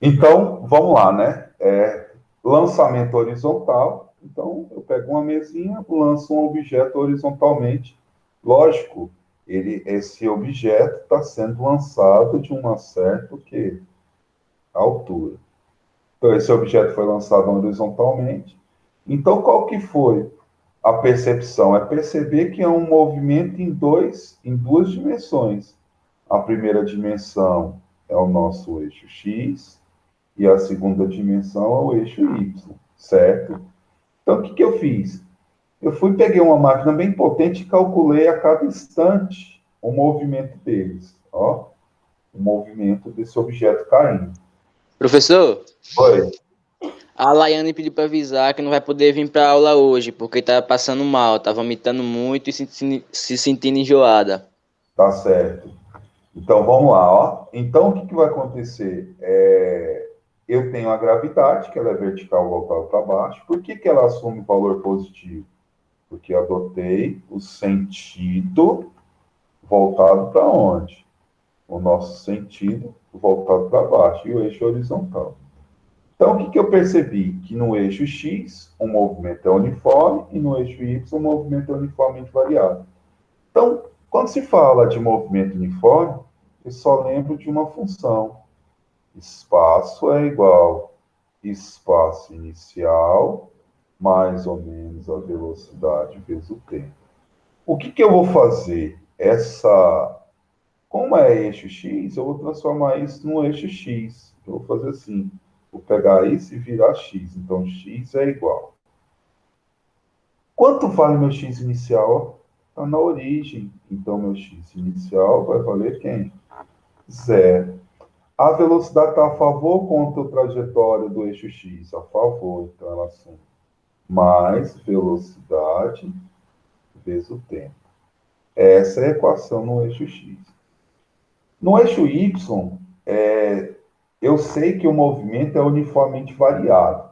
Então, vamos lá, né? Lançamento horizontal. Então, eu pego uma mesinha, lanço um objeto horizontalmente. Lógico, esse objeto está sendo lançado de uma certa altura. Então, esse objeto foi lançado horizontalmente. Então, qual que foi a percepção? É perceber que é um movimento em duas dimensões. A primeira dimensão é o nosso eixo X e a segunda dimensão é o eixo Y, certo? Então, o que eu fiz? Eu peguei uma máquina bem potente e calculei a cada instante o movimento deles. Ó, o movimento desse objeto caindo. Professor, Oi. a Laiane pediu para avisar que não vai poder vir para aula hoje, porque tá passando mal, tá vomitando muito e se sentindo enjoada. Tá certo. Então, vamos lá, ó. Então, o que vai acontecer? Eu tenho a gravidade, que ela é vertical voltada para baixo. Por que ela assume valor positivo? Porque eu adotei o sentido voltado para onde? O nosso sentido voltado para baixo e o eixo horizontal. Então, o que eu percebi? Que no eixo X, o movimento é uniforme e no eixo Y, o movimento é uniformemente variado. Então, quando se fala de movimento uniforme, eu só lembro de uma função. Espaço é igual espaço inicial mais ou menos a velocidade vezes o tempo. O que eu vou fazer? Como é eixo X, eu vou transformar isso num eixo X. Eu vou fazer assim, vou pegar isso e virar X. Então, X é igual. Quanto vale meu X inicial? Está na origem. Então, meu X inicial vai valer quem? Zero. A velocidade está a favor ou contra a trajetória do eixo X? A favor. Então, ela assume mais velocidade vezes o tempo. Essa é a equação no eixo X. No eixo Y, eu sei que o movimento é uniformemente variado.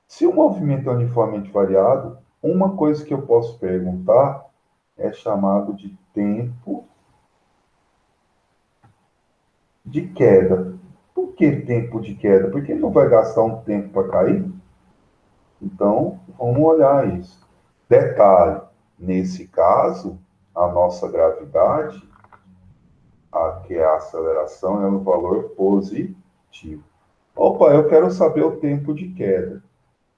Se o movimento é uniformemente variado, uma coisa que eu posso perguntar é chamado de tempo de queda. Por que tempo de queda? Porque ele não vai gastar um tempo para cair? Então, vamos olhar isso. Detalhe, nesse caso, a nossa gravidade, que é a aceleração, é um valor positivo. Opa, eu quero saber o tempo de queda.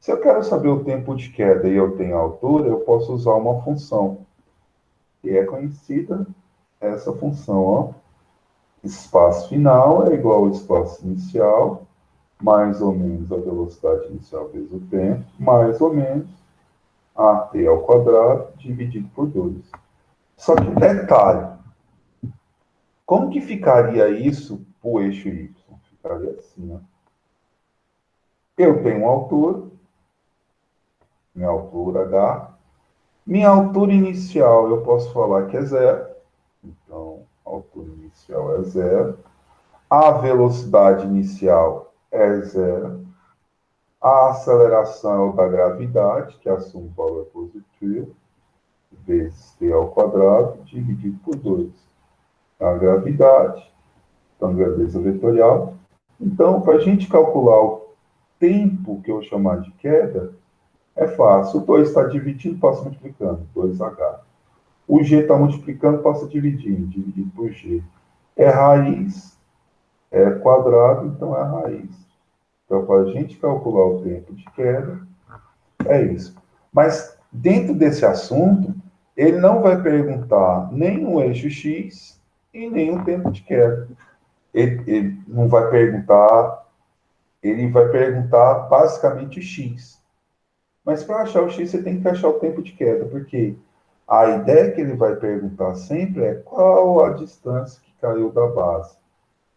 Se eu quero saber o tempo de queda e eu tenho altura, eu posso usar uma função, que é conhecida essa função, ó. Espaço final é igual ao espaço inicial, mais ou menos a velocidade inicial vezes o tempo, mais ou menos AT ao quadrado dividido por 2. Só que detalhe, como que ficaria isso para o eixo Y? Ficaria assim, ó. Eu tenho uma altura, minha altura H. Minha altura inicial eu posso falar que é zero. Então, a altura inicial é zero. A velocidade inicial é zero. A aceleração é o da gravidade, que assume o valor positivo, vezes t ao quadrado, dividido por 2. A gravidade, então, grandeza vetorial. Então, para a gente calcular o tempo que eu chamar de queda, é fácil. O 2 está dividindo, passa multiplicando. 2h. O g está multiplicando, passa dividindo. Dividido por g. É raiz, é quadrado, então é a raiz. Então, para a gente calcular o tempo de queda, é isso. Mas, dentro desse assunto, ele não vai perguntar nem o eixo X e nem o tempo de queda. Ele não vai perguntar, ele vai perguntar basicamente X. Mas para achar o X, você tem que achar o tempo de queda, porque a ideia que ele vai perguntar sempre é qual a distância que caiu da base.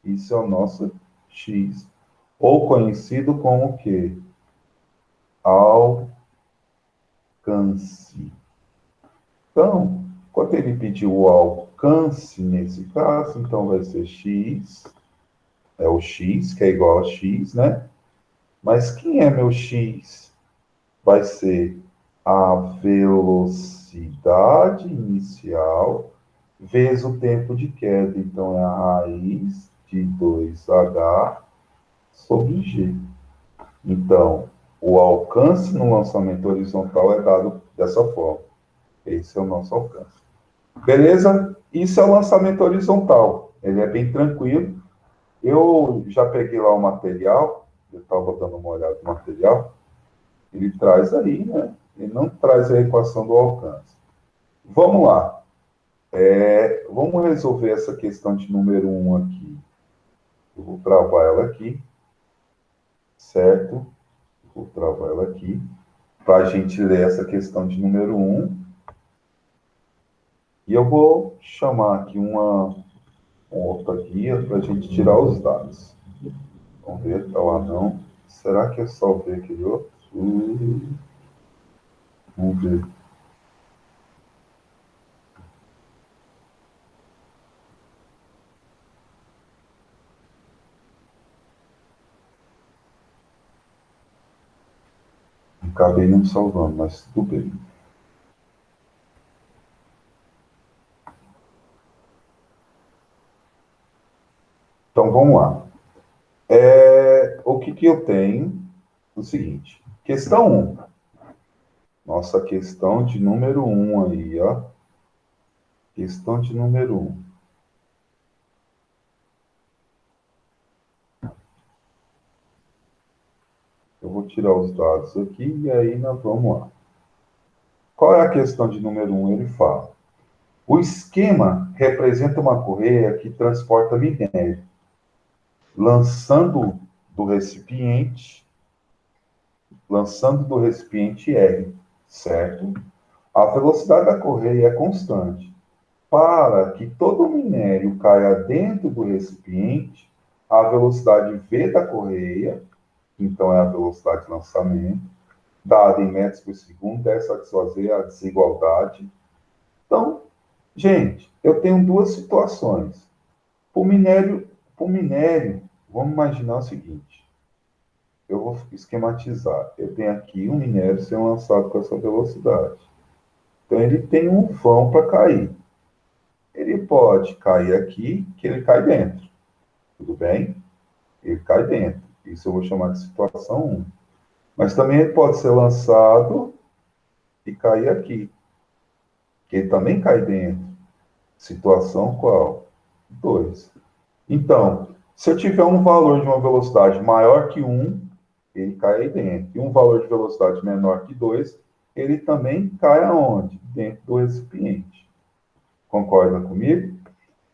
Isso é o nosso X, ou conhecido como o quê? Alcance. Então, quando ele pediu o alcance nesse caso, então vai ser X, é o X, que é igual a X, né? Mas quem é meu X? Vai ser a velocidade inicial vezes o tempo de queda. Então, é a raiz de 2h sobre G. Então, o alcance no lançamento horizontal é dado dessa forma. Esse é o nosso alcance. Beleza? Isso é o lançamento horizontal. Ele é bem tranquilo. Eu já peguei lá o material, eu estava dando uma olhada no material, ele traz aí, né? Ele não traz a equação do alcance. Vamos lá. Vamos resolver essa questão de número 1 aqui. Eu vou travar ela aqui, certo? Vou travar ela aqui, para a gente ler essa questão de número 1. E eu vou chamar aqui uma outra guia para a gente tirar os dados. Vamos ver, tá lá não. Será que é só ver aquele outro? Vamos ver. Acabei não salvando, mas tudo bem. Então, vamos lá. O que eu tenho? O seguinte. Questão 1. Nossa questão de número 1 aí, ó. Questão de número 1. Eu vou tirar os dados aqui e aí nós vamos lá. Qual é a questão de número 1? Ele fala: o esquema representa uma correia que transporta minério, lançando do recipiente R, certo? A velocidade da correia é constante. Para que todo o minério caia dentro do recipiente, a velocidade V da correia, então é a velocidade de lançamento, dada em metros por segundo, deve satisfazer a desigualdade. Então, gente, eu tenho duas situações. Para o minério, vamos imaginar o seguinte: eu vou esquematizar. Eu tenho aqui um minério sendo lançado com essa velocidade. Então, ele tem um vão para cair. Ele pode cair aqui, que ele cai dentro. Tudo bem? Ele cai dentro. Isso eu vou chamar de situação 1. Mas também ele pode ser lançado e cair aqui, que ele também cai dentro. Situação qual? 2. Então, se eu tiver um valor de uma velocidade maior que 1, ele cai aí dentro. E um valor de velocidade menor que 2, ele também cai aonde? Dentro do recipiente. Concorda comigo?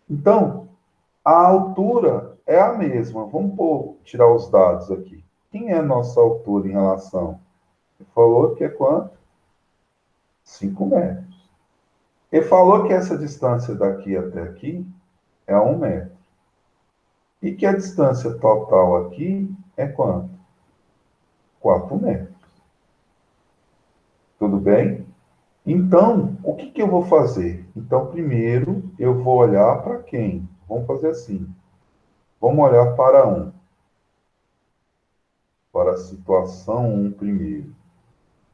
Então, a altura é a mesma. Vamos tirar os dados aqui. Quem é a nossa altura em relação? Ele falou que é quanto? 5 metros. Ele falou que essa distância daqui até aqui é 1 metro. E que a distância total aqui é quanto? 4 metros. Tudo bem? Então, o que eu vou fazer? Então, primeiro, eu vou olhar para quem? Vamos fazer assim. Vamos olhar para 1. Para a situação 1 primeiro.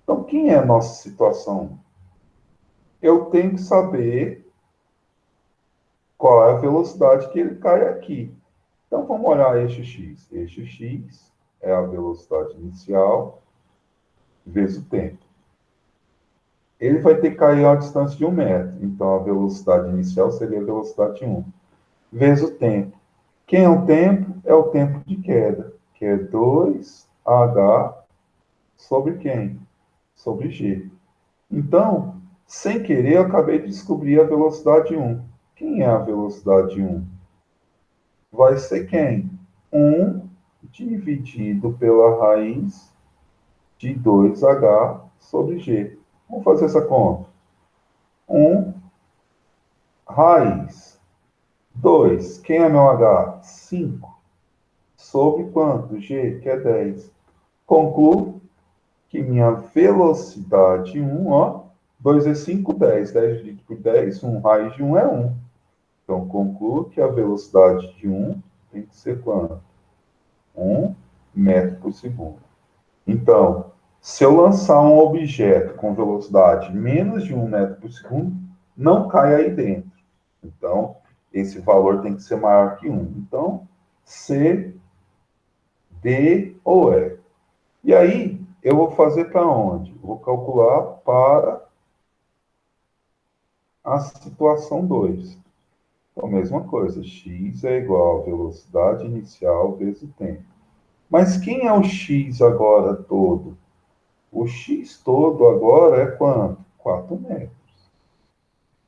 Então, quem é a nossa situação 1? Eu tenho que saber qual é a velocidade que ele cai aqui. Então, vamos olhar eixo X. Eixo X é a velocidade inicial vezes o tempo. Ele vai ter que cair a distância de 1 metro. Então, a velocidade inicial seria a velocidade 1. Vezes o tempo. Quem é o tempo? É o tempo de queda, que é 2h sobre quem? Sobre G. Então, sem querer, eu acabei de descobrir a velocidade 1. Quem é a velocidade 1? Vai ser quem? 1 dividido pela raiz de 2h sobre G. Vamos fazer essa conta. 1 raiz. 2. Quem é meu H? 5. Sobre quanto? G, que é 10. Concluo que minha velocidade 1, ó, 2 é 5, 10. 10 dividido por 10, 1 raiz de 1 é 1. Então, concluo que a velocidade de 1 tem que ser quanto? 1 metro por segundo. Então, se eu lançar um objeto com velocidade menos de 1 metro por segundo, não cai aí dentro. Então, esse valor tem que ser maior que 1. Então, C, D ou E. E aí, eu vou fazer para onde? Vou calcular para a situação 2. Então, a mesma coisa, x é igual a velocidade inicial vezes o tempo. Mas quem é o x agora todo? O x todo agora é quanto? 4 metros.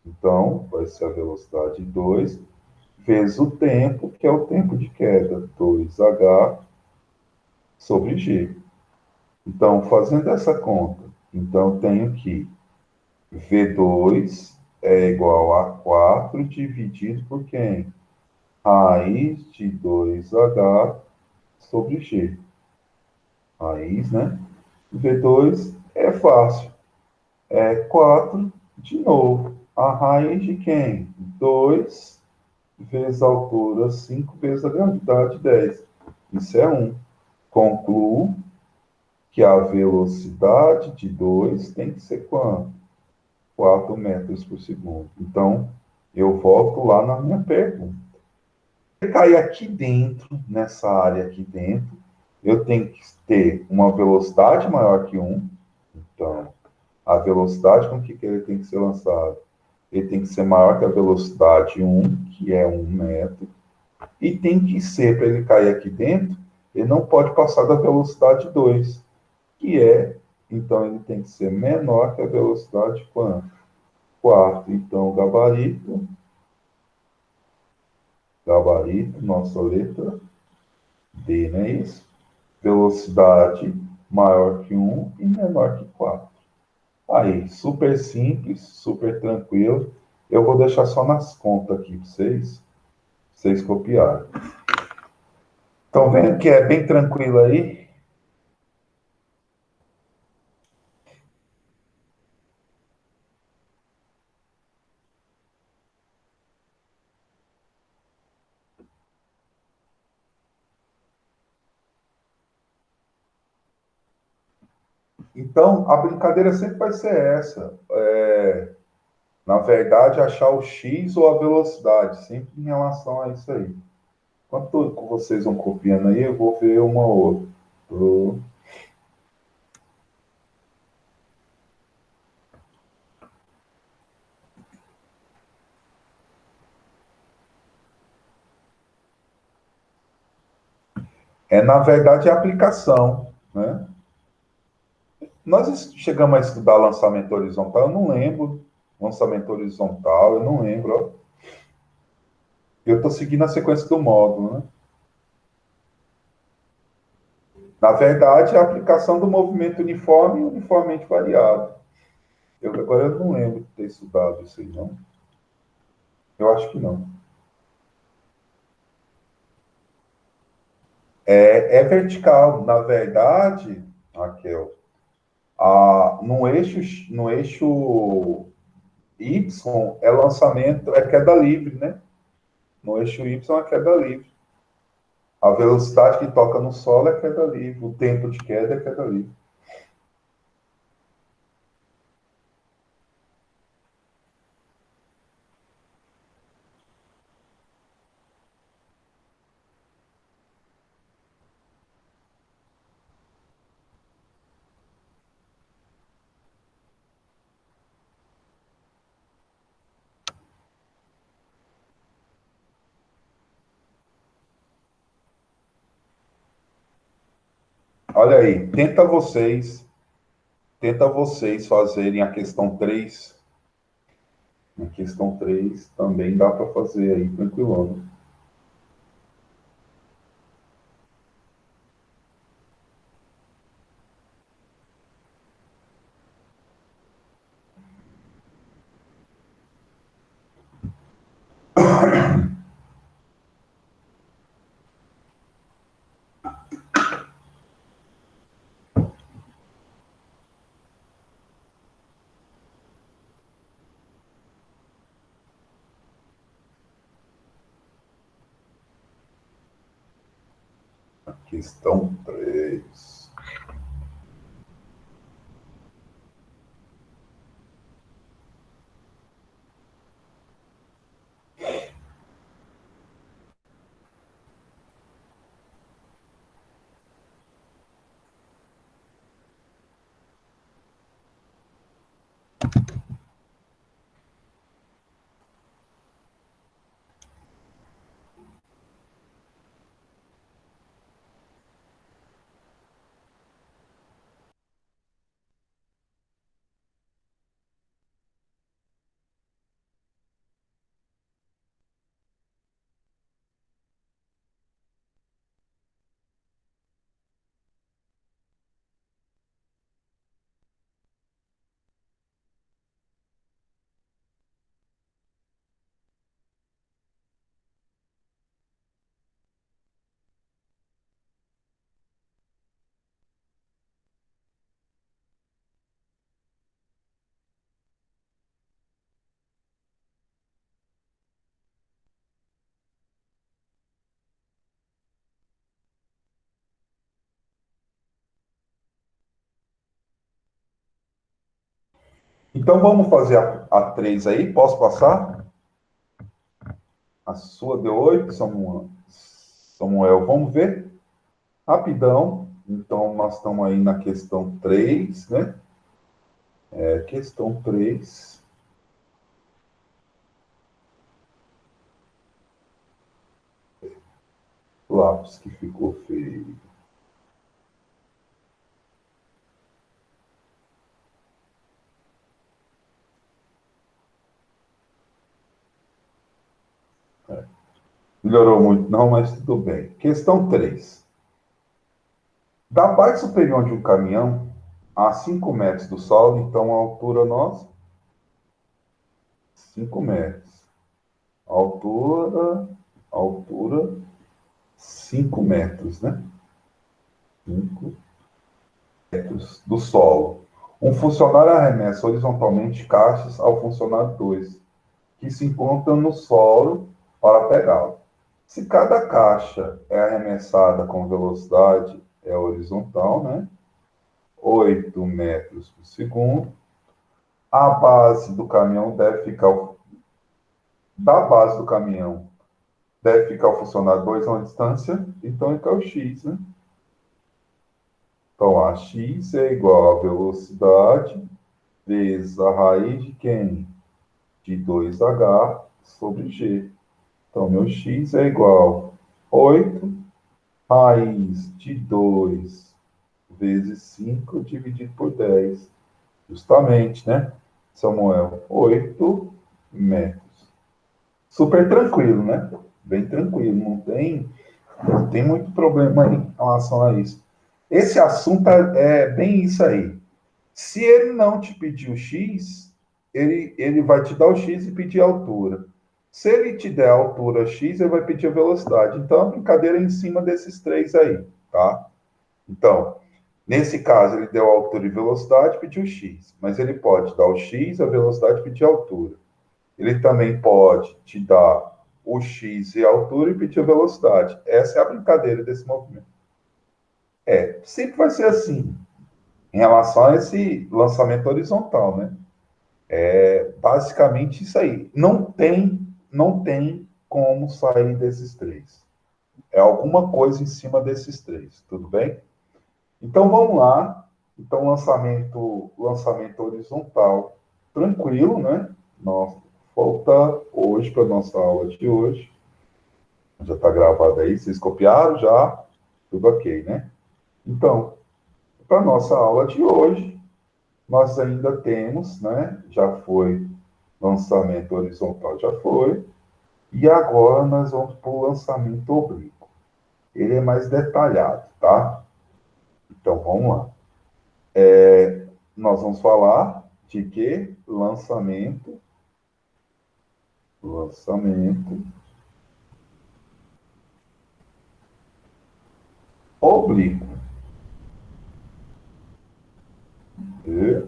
Então, vai ser a velocidade 2 vezes o tempo, que é o tempo de queda, 2h sobre g. Então, fazendo essa conta, então eu tenho que V2 é igual a 4 dividido por quem? Raiz de 2h sobre g. Raiz, né? V2 é fácil. É 4 de novo. A raiz de quem? 2 vezes a altura, 5 vezes a gravidade, 10. Isso é 1. Concluo que a velocidade de 2 tem que ser quanto? 4 metros por segundo. Então, eu volto lá na minha pergunta. Se cair aqui dentro, nessa área aqui dentro, eu tenho que ter uma velocidade maior que 1. Então, a velocidade com que ele tem que ser lançado, ele tem que ser maior que a velocidade 1, que é 1 metro. E tem que ser, para ele cair aqui dentro, ele não pode passar da velocidade 2, que é, então ele tem que ser menor que a velocidade quanto? 4. Então, gabarito, nossa letra D, não é isso? Velocidade maior que 1 e menor que 4. Aí, super simples, super tranquilo. Eu vou deixar só nas contas aqui para vocês copiarem. Estão vendo que é bem tranquilo aí? Então, a brincadeira sempre vai ser essa. Na verdade, achar o x ou a velocidade, sempre em relação a isso aí. Enquanto vocês vão copiando aí, eu vou ver uma outra. Na verdade, é a aplicação, né? Nós chegamos a estudar lançamento horizontal, eu não lembro. Lançamento horizontal, eu não lembro. Ó. Eu estou seguindo a sequência do módulo, né? Na verdade, é a aplicação do movimento uniforme e uniformemente variado. Agora eu não lembro de ter estudado isso aí, não. Eu acho que não. É vertical. Na verdade, Raquel, no eixo Y é lançamento, é queda livre, né? No eixo Y é queda livre. A velocidade que toca no solo é queda livre. O tempo de queda é queda livre. Olha aí, tenta vocês fazerem a questão 3. A questão 3 também dá para fazer aí, tranquilo. Questão 3. Então, vamos fazer a 3 aí? Posso passar? A sua deu 8, Samuel. Vamos ver? Rapidão. Então, nós estamos aí na questão 3, né? Questão 3. Lápis que ficou feio. Melhorou muito, não, mas tudo bem. Questão 3. Da parte superior de um caminhão a 5 metros do solo, então a altura nossa, 5 metros. Altura, 5 metros, né? 5 metros do solo. Um funcionário arremessa horizontalmente caixas ao funcionário 2, que se encontram no solo para pegá-lo. Se cada caixa é arremessada com velocidade horizontal, né? 8 metros por segundo, a base do caminhão deve ficar da base do caminhão deve ficar o funcionário 2 a uma distância, então é o x, né? Então, a x é igual a velocidade vezes a raiz de quem? De 2h sobre g. Então, meu x é igual a 8 raiz de 2 vezes 5 dividido por 10. Justamente, né, Samuel? 8 metros. Super tranquilo, né? Bem tranquilo, não tem muito problema em relação a isso. Esse assunto é bem isso aí. Se ele não te pedir o X, ele vai te dar o X e pedir a altura. Se ele te der a altura X, ele vai pedir a velocidade. Então, a brincadeira é em cima desses três aí, tá? Então, nesse caso, ele deu a altura e velocidade, pediu X. Mas ele pode dar o X, a velocidade e pedir a altura. Ele também pode te dar o X e a altura e pedir a velocidade. Essa é a brincadeira desse movimento. Sempre vai ser assim, em relação a esse lançamento horizontal, né? Basicamente isso aí. Não tem como sair desses três. É alguma coisa em cima desses três, tudo bem? Então vamos lá. Então lançamento horizontal, tranquilo, né? Nossa, volta hoje para nossa aula de hoje. Já está gravado aí, vocês copiaram já? Tudo ok, né? Então, para nossa aula de hoje, nós ainda temos, né? Já foi lançamento horizontal, já foi. E agora nós vamos para o lançamento oblíquo. Ele é mais detalhado, tá? Então vamos lá. Nós vamos falar de que? Lançamento oblíquo. E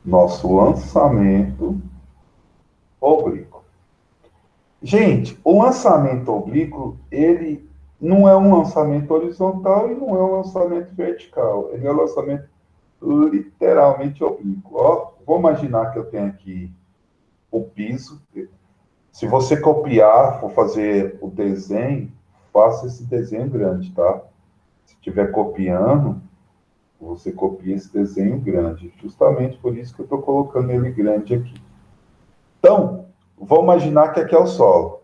nosso lançamento oblíquo. Gente, o lançamento oblíquo, ele não é um lançamento horizontal e não é um lançamento vertical. Ele é um lançamento literalmente oblíquo. Ó, vou imaginar que eu tenho aqui o piso. Se você copiar, for fazer o desenho, faça esse desenho grande, tá? Se estiver copiando, você copia esse desenho grande. Justamente por isso que eu estou colocando ele grande aqui. Então, vamos imaginar que aqui é o solo.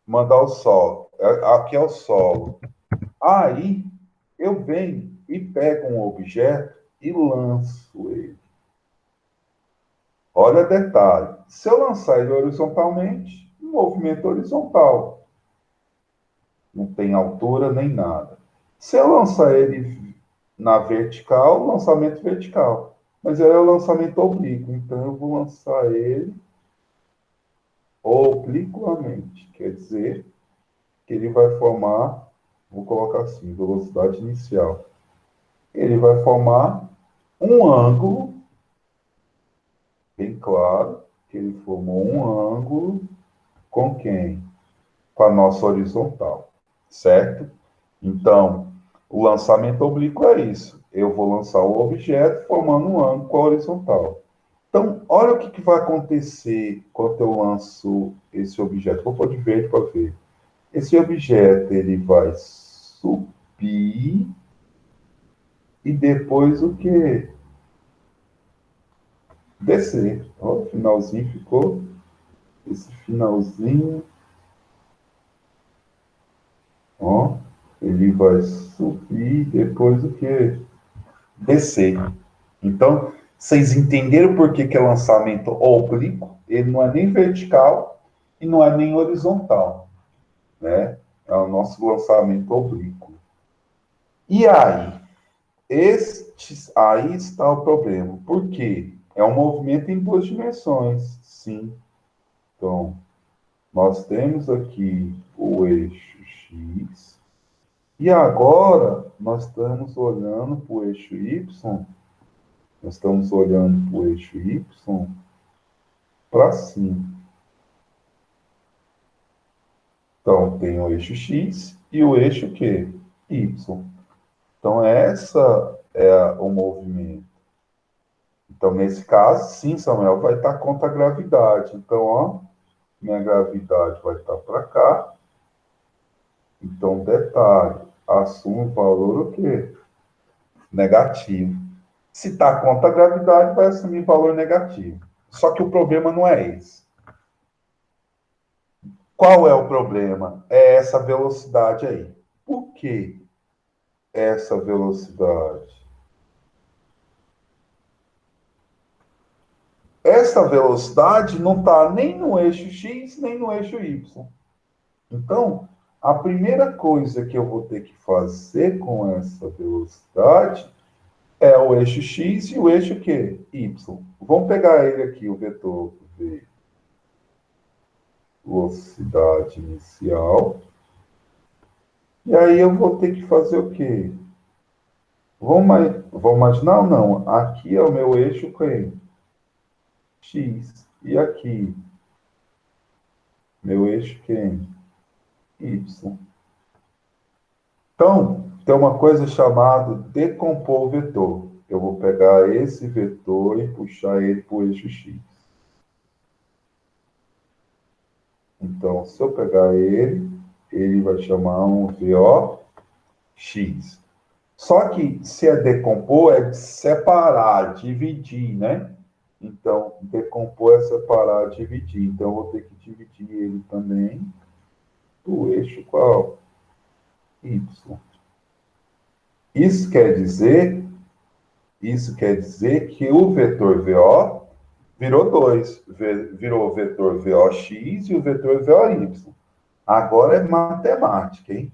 Mandar o solo. Aqui é o solo. Aí, eu venho e pego um objeto e lanço ele. Olha detalhe. Se eu lançar ele horizontalmente, um movimento horizontal. Não tem altura nem nada. Se eu lançar ele na vertical, lançamento vertical. Mas ele é o lançamento oblíquo, então eu vou lançar ele obliquamente. Quer dizer que ele vai formar, vou colocar assim, velocidade inicial. Ele vai formar um ângulo, bem claro, que ele formou um ângulo com quem? com a nossa horizontal, certo? Então, o lançamento oblíquo é isso. Eu vou lançar o objeto formando um ângulo com a horizontal. Então, olha o que vai acontecer quando eu lanço esse objeto. Vou pôr de verde para ver. Esse objeto, ele vai subir e depois o quê? Descer. Ó, o finalzinho ficou. Esse finalzinho, ó, ele vai subir e depois o quê? Descer. Então, vocês entenderam por que é lançamento oblíquo? Ele não é nem vertical e não é nem horizontal, né? É o nosso lançamento oblíquo. E aí? Aí está o problema. Por quê? É um movimento em duas dimensões, sim. Então, nós temos aqui o eixo X, e agora nós estamos olhando para o eixo Y, nós estamos olhando para o eixo Y para cima. Então, tem o eixo X e o eixo Q, Y. Então, essa é o movimento. Então, nesse caso, sim, Samuel, vai estar contra a gravidade. Então, ó, minha gravidade vai estar para cá. Então, detalhe, assume o valor o quê? Negativo. Se está contra a gravidade, vai assumir valor negativo. Só que o problema não é esse. Qual é o problema? É essa velocidade aí. Por que essa velocidade? Essa velocidade não está nem no eixo X, nem no eixo Y. Então, a primeira coisa que eu vou ter que fazer com essa velocidade é o eixo X e o eixo Q? Y. Vamos pegar ele aqui, o vetor V. Velocidade inicial. E aí eu vou ter que fazer o quê? Vamos imaginar ou não? Aqui é o meu eixo Q. X. E aqui? Meu eixo Q. Y. Então, tem uma coisa chamada decompor o vetor. Eu vou pegar esse vetor e puxar ele para o eixo X. Então, se eu pegar ele, ele vai chamar um VOX. Só que se é decompor, é separar, dividir, né? Então, decompor é separar, dividir. Então, eu vou ter que dividir ele também do eixo qual? Y. Isso quer dizer, isso quer dizer que o vetor VO virou dois. Virou o vetor VOX e o vetor VOY. Agora é matemática, hein?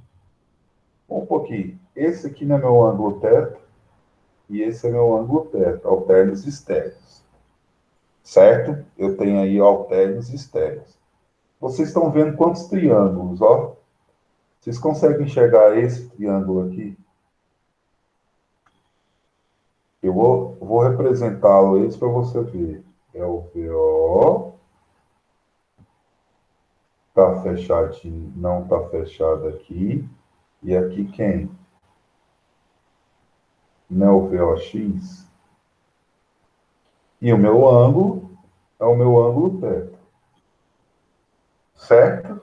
Um pouquinho. Esse aqui não é meu ângulo θ e esse é meu ângulo θ, haltérnios estéreos. Certo? Eu tenho aí haltérnios estéreos. Vocês estão vendo quantos triângulos, ó? Vocês conseguem enxergar esse triângulo aqui? Eu vou representá-lo esse para você ver. É o VO, tá fechadinho, não tá fechado aqui. E aqui quem? Não é o VOX? E o meu ângulo é o meu ângulo θ. Certo?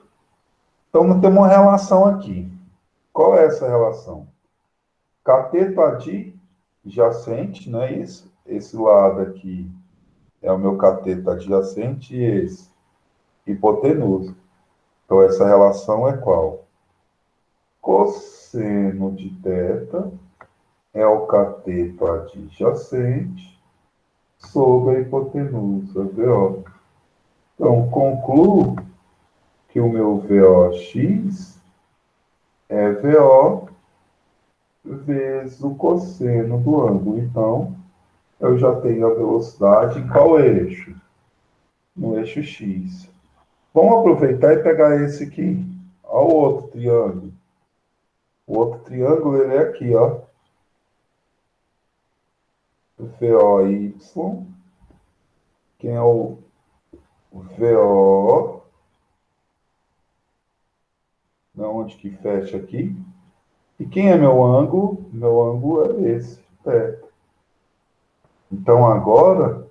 Então, nós temos uma relação aqui. Qual é essa relação? Cateto adjacente, não é isso? Esse lado aqui é o meu cateto adjacente e esse, hipotenusa. Então, essa relação é qual? Cosseno de θ é o cateto adjacente sobre a hipotenusa, VO. Então, concluo que o meu VOX é VO vezes o cosseno do ângulo. Então, eu já tenho a velocidade em qual eixo? No eixo X. Vamos aproveitar e pegar esse aqui. Olha o outro triângulo. O outro triângulo, ele é aqui, ó. VOY. Quem é o VO? onde que fecha aqui. E quem é meu ângulo? Meu ângulo é esse, θ. Então, agora,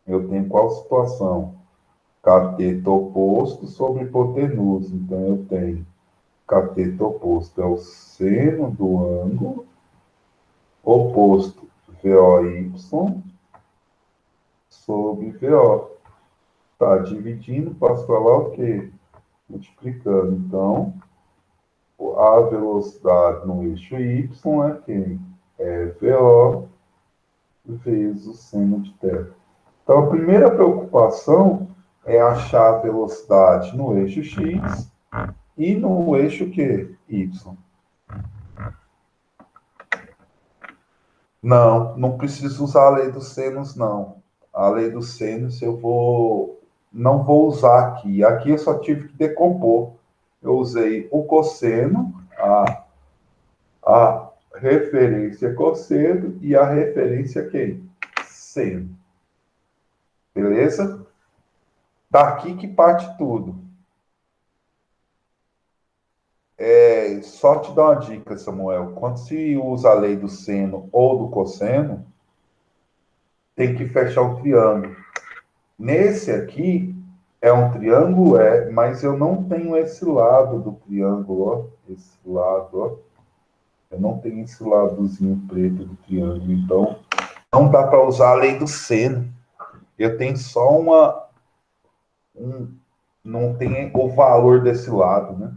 eu tenho qual situação? Cateto oposto sobre hipotenusa. Então, eu tenho cateto oposto é o seno do ângulo, oposto VOY sobre VO. Tá, dividindo, passo para lá o quê? Multiplicando. Então, a velocidade no eixo Y é quem? É VO vezes o seno de θ. Então, a primeira preocupação é achar a velocidade no eixo X e no eixo Q? Y. Não, não preciso usar a lei dos senos, não. A lei dos senos não vou usar aqui. Aqui eu só tive que decompor. Eu usei o cosseno, a referência cosseno e a referência quem? Seno. Beleza? Daqui que parte tudo. Só te dar uma dica, Samuel. Quando se usa a lei do seno ou do cosseno, tem que fechar o triângulo. Nesse aqui, é um triângulo, mas eu não tenho esse lado do triângulo, ó. Esse lado, ó. Eu não tenho esse ladozinho preto do triângulo. Então, não dá para usar a lei do seno. Eu tenho só não tem o valor desse lado, né?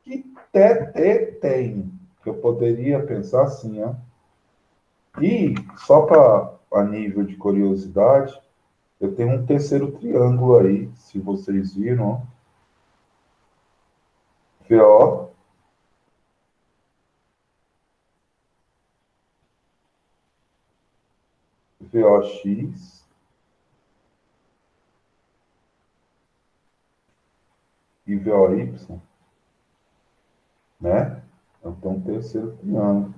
Que até tem. Que eu poderia pensar assim, ó. E, só para a nível de curiosidade, eu tenho um terceiro triângulo aí, se vocês viram, ó. VO, VOX e VOY, né? Então, um terceiro triângulo.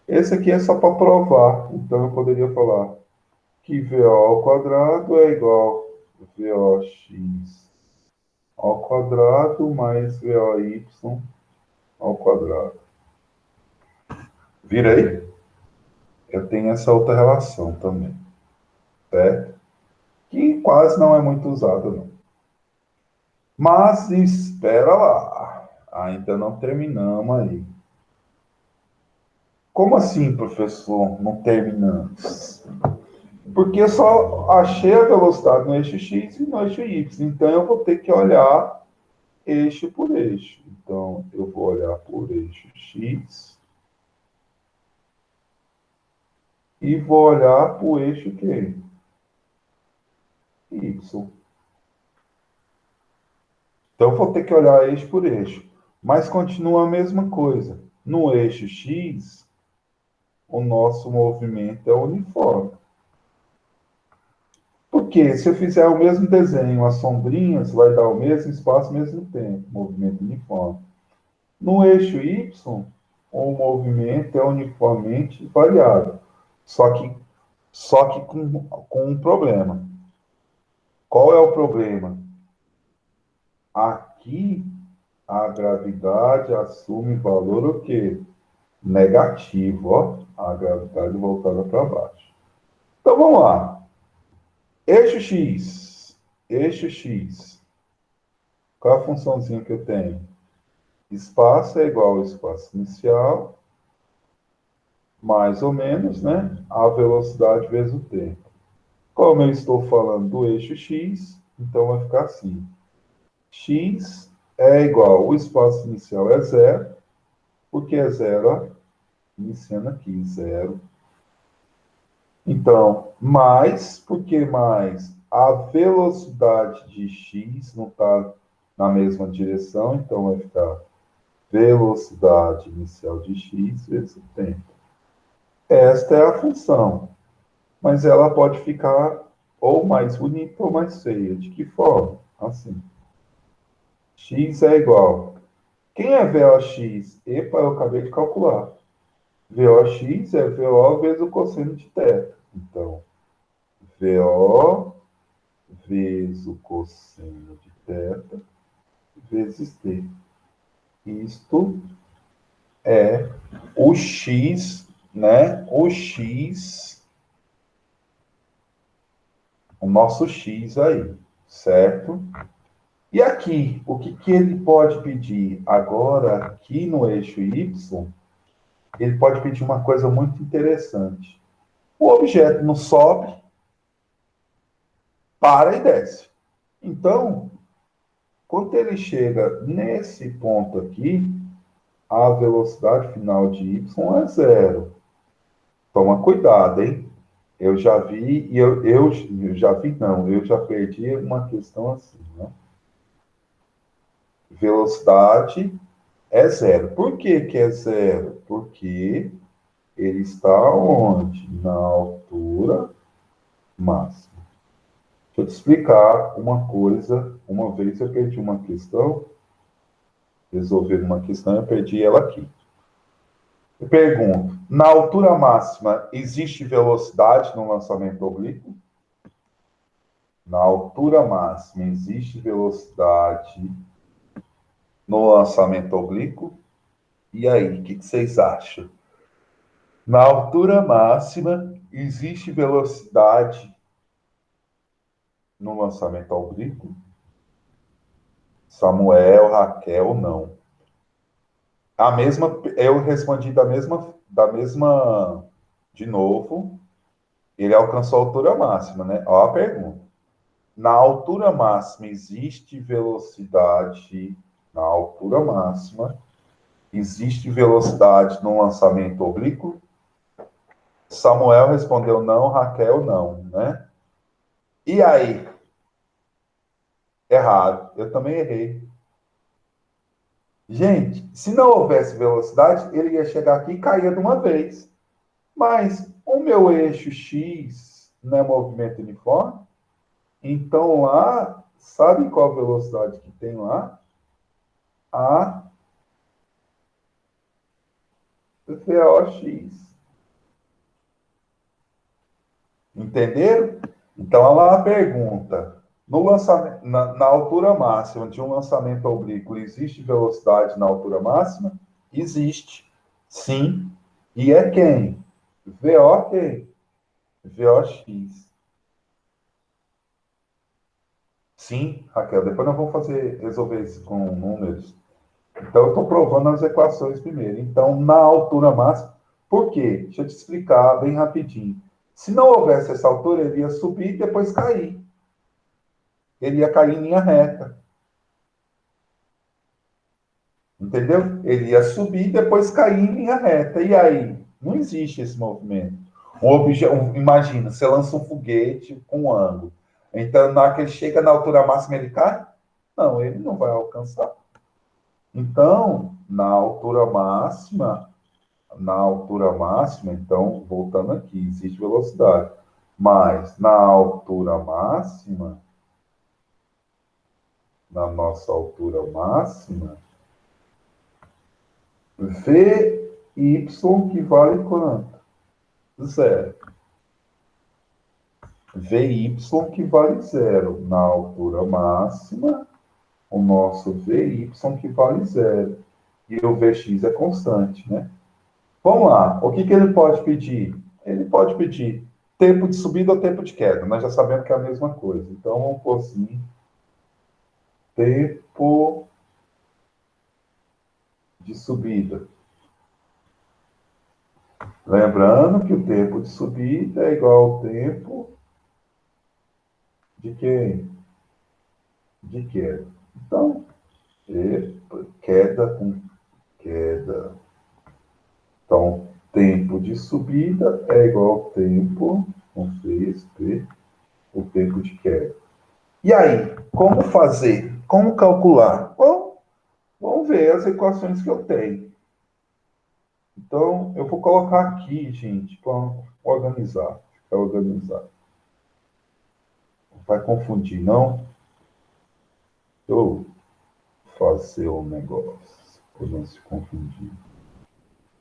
Esse aqui é só para provar. Então, eu poderia falar que VO ao quadrado é igual a VOX ao quadrado mais VOY ao quadrado. Vira aí? Eu tenho essa outra relação também, certo? Que quase não é muito usada, não. Mas espera lá, ainda não terminamos aí. Como assim, professor, não terminamos? Porque eu só achei a velocidade no eixo X e no eixo Y. Então, eu vou ter que olhar eixo por eixo. Então, eu vou olhar por eixo X e vou olhar por eixo Q? Y. Então, eu vou ter que olhar eixo por eixo. Mas continua a mesma coisa. No eixo X, o nosso movimento é uniforme. Porque se eu fizer o mesmo desenho, as sombrinhas, vai dar o mesmo espaço, ao mesmo tempo, movimento uniforme. No eixo Y, o movimento é uniformemente variável, só que com um problema. Qual é o problema? Aqui, a gravidade assume valor o quê? Negativo, ó. A gravidade voltada para baixo. Então, vamos lá. Eixo X. Eixo X. Qual é a funçãozinha que eu tenho? Espaço é igual ao espaço inicial, mais ou menos, né? A velocidade vezes o tempo. Como eu estou falando do eixo X, então vai ficar assim. X é igual, o espaço inicial é zero, porque é zero, ó, iniciando aqui, zero. Então, mais, porque mais a velocidade de X não está na mesma direção, então vai ficar velocidade inicial de x vezes o tempo. Esta é a função, mas ela pode ficar ou mais bonita ou mais feia. De que forma? Assim. X é igual. Quem é VOX? Epa, eu acabei de calcular. VOX é VO vezes o cosseno de θ. Então, VO vezes o cosseno de θ vezes t. isto é o x, né? O x, o nosso x aí, certo? E aqui, o que, que ele pode pedir? Agora, aqui no eixo y, ele pode pedir uma coisa muito interessante. O objeto não sobe, para e desce. Então, quando ele chega nesse ponto aqui, a velocidade final de y é zero. Toma cuidado, hein? Eu já vi, eu já vi, não, eu já perdi uma questão assim, né? Velocidade é zero. Por que que é zero? Porque ele está onde? Na altura máxima. Deixa eu te explicar uma coisa. Uma vez eu perdi uma questão, resolver uma questão, eu perdi ela aqui. Eu pergunto, na altura máxima, existe velocidade no lançamento oblíquo? Na altura máxima, existe velocidade no lançamento oblíquo? E aí, o que vocês acham? Na altura máxima, existe velocidade no lançamento oblíquo? Samuel, Raquel, não. A mesma, eu respondi de novo, ele alcançou a altura máxima, né? Olha a pergunta. Na altura máxima existe velocidade, na altura máxima, existe velocidade no lançamento oblíquo? Samuel respondeu não, Raquel não, né? E aí? Errado. Eu também errei. Gente, se não houvesse velocidade, ele ia chegar aqui e caía de uma vez. Mas o meu eixo X não é movimento uniforme? Então lá, sabe qual a velocidade que tem lá? A VOX. Entenderam? Então, olha lá a pergunta. No lançamento, na altura máxima de um lançamento oblíquo, existe velocidade na altura máxima? Existe. Sim. E é quem? VO quem? VOX. Sim, Raquel. Depois nós vamos resolver isso com números. Então, eu estou provando as equações primeiro. Então, na altura máxima, por quê? Deixa eu te explicar bem rapidinho. Se não houvesse essa altura, ele ia subir e depois cair. Ele ia cair em linha reta. Entendeu? Ele ia subir e depois cair em linha reta. E aí? Não existe esse movimento. Imagina, você lança um foguete com um ângulo. Então, na hora que ele chega na altura máxima, ele cai? Não, ele não vai alcançar. Então, na altura máxima, então, voltando aqui, existe velocidade. Mas na altura máxima, na nossa altura máxima, VY que vale quanto? Zero. VY que vale zero. Na altura máxima, o nosso VY que vale zero. E o VX é constante, né? Vamos lá. O que, que ele pode pedir? Ele pode pedir tempo de subida ou tempo de queda. Nós já sabemos que é a mesma coisa. Então, vamos pôr assim. Tempo de subida. Lembrando que o tempo de subida é igual ao tempo de quem? De queda. Então, queda com queda. Então, tempo de subida é igual ao tempo, o tempo de queda. E aí, como fazer? Como calcular? Bom, vamos ver as equações que eu tenho. Então, eu vou colocar aqui, gente, para organizar. Para organizar. Não vai confundir, não? Eu vou fazer um negócio para não se confundir.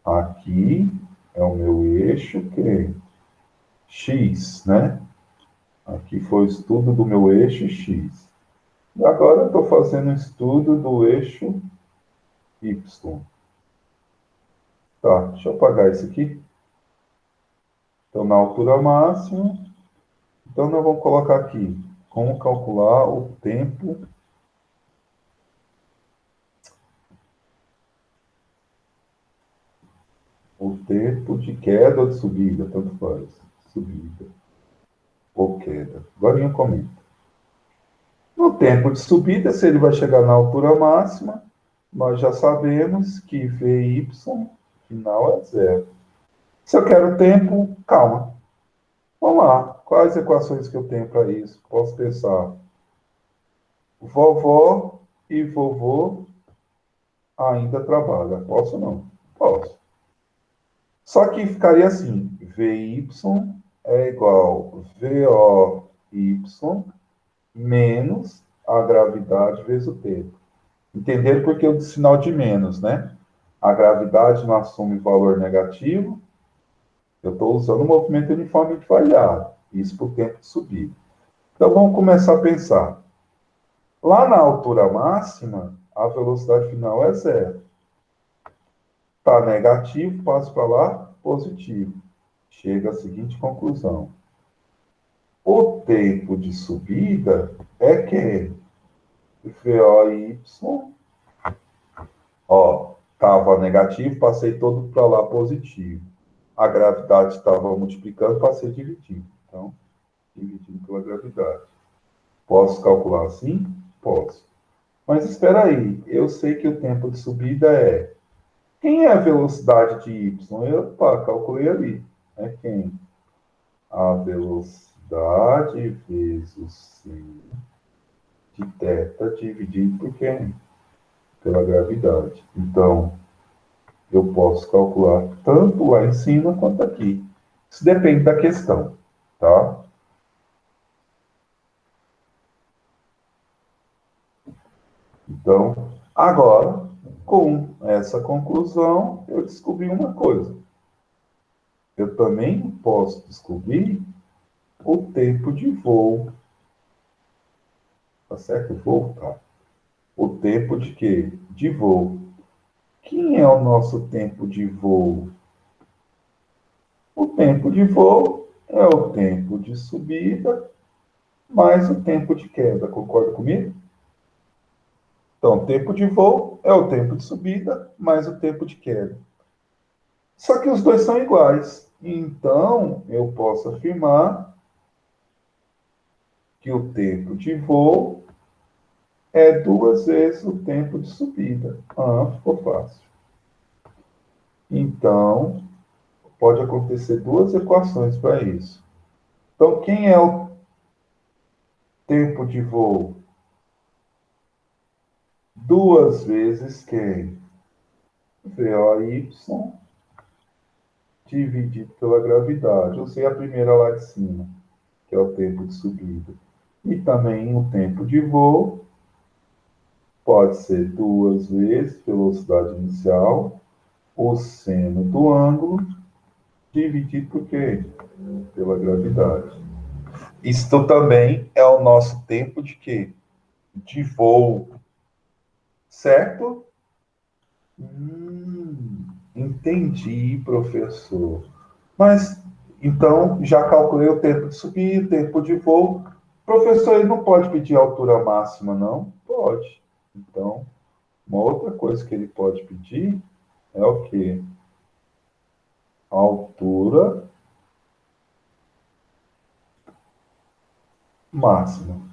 Aqui é o meu eixo, que X, né? Aqui foi o estudo do meu eixo X. E agora eu estou fazendo o estudo do eixo y. Tá, deixa eu apagar isso aqui. Então, na altura máxima, então nós vamos colocar aqui, como calcular o tempo de queda ou de subida, tanto faz, subida ou queda. Agora eu comento. No tempo de subida, se ele vai chegar na altura máxima, nós já sabemos que VY final é zero. Se eu quero tempo, calma. Vamos lá. Quais equações que eu tenho para isso? Posso pensar. Vovó e vovô ainda trabalham. Posso ou não? Posso. Só que ficaria assim. VY é igual VOY menos a gravidade vezes o tempo. Entenderam porque o sinal de menos, né? A gravidade não assume valor negativo. Eu estou usando o movimento uniforme de variável. Isso para o tempo de subida. Então, vamos começar a pensar. Lá na altura máxima, a velocidade final é zero. Está negativo, passo para lá, positivo. Chega à seguinte conclusão. O tempo de subida é que VOY, ó, estava negativo, passei todo para lá positivo. A gravidade estava multiplicando, passei dividindo. Então, dividindo pela gravidade. Posso calcular assim? Posso. Mas espera aí, eu sei que o tempo de subida é... Quem é a velocidade de y? Eu, calculei ali. É quem? A velocidade vezes o sin de θ dividido por quem? Pela gravidade. Então, eu posso calcular tanto lá em cima quanto aqui. Isso depende da questão, tá? Então, agora, com essa conclusão, eu descobri uma coisa. Eu também posso descobrir o tempo de voo. Tá certo? Voo, tá. O tempo de quê? De voo. Quem é o nosso tempo de voo? O tempo de voo é o tempo de subida mais o tempo de queda. Concorda comigo? Então, tempo de voo é o tempo de subida mais o tempo de queda. Só que os dois são iguais. Então, eu posso afirmar que o tempo de voo é 2 vezes o tempo de subida. Ah, ficou fácil. Então, pode acontecer duas equações para isso. Então, quem é o tempo de voo? 2 vezes quem? VOY dividido pela gravidade. Eu sei a primeira lá de cima, que é o tempo de subida. E também o tempo de voo pode ser 2 vezes velocidade inicial, o seno do ângulo, dividido por quê? Pela gravidade. Isto também é o nosso tempo de quê? De voo. Certo? Entendi, professor. Mas, então, já calculei o tempo de subir, o tempo de voo. Professor, ele não pode pedir altura máxima, não? Pode. Então, uma outra coisa que ele pode pedir é o quê? Altura máxima.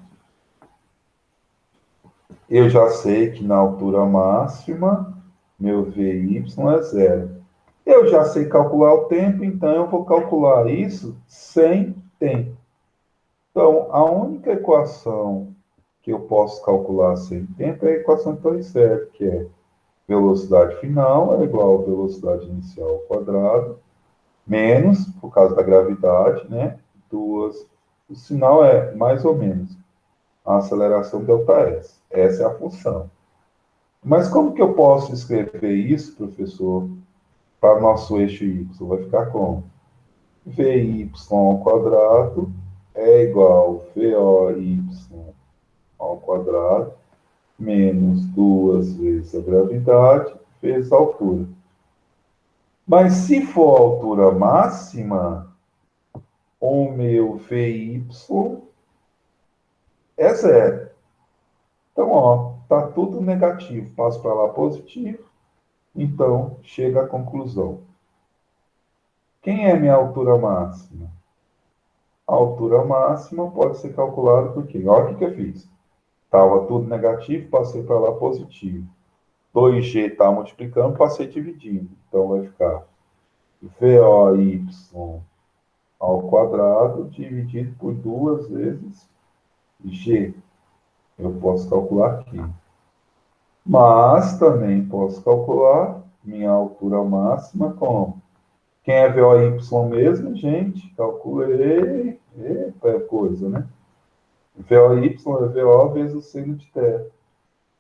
Eu já sei que na altura máxima, meu VY é zero. Eu já sei calcular o tempo, então eu vou calcular isso sem tempo. Então, a única equação que eu posso calcular sem tempo é a equação de Torricelli, que é velocidade final é igual a velocidade inicial ao quadrado, menos, por causa da gravidade, né? O sinal é mais ou menos a aceleração ΔS. Essa é a função. Mas como que eu posso escrever isso, professor, para o nosso eixo Y? Vai ficar como? VY ao quadrado é igual a VOY ao quadrado menos 2 vezes a gravidade, vezes a altura. Mas se for a altura máxima, o meu VY é zero. Então, ó, tá tudo negativo. Passo para lá positivo. Então, chega à conclusão. Quem é minha altura máxima? A altura máxima pode ser calculada por quê? Olha o que eu fiz. Estava tudo negativo, passei para lá positivo. 2G está multiplicando, passei dividindo. Então, vai ficar VOY ao quadrado dividido por 2 vezes G. Eu posso calcular aqui. Mas também posso calcular minha altura máxima como? Quem é VOY mesmo, gente? Calculei. Eita, é coisa, né? VOY é VO vezes o seno de θ.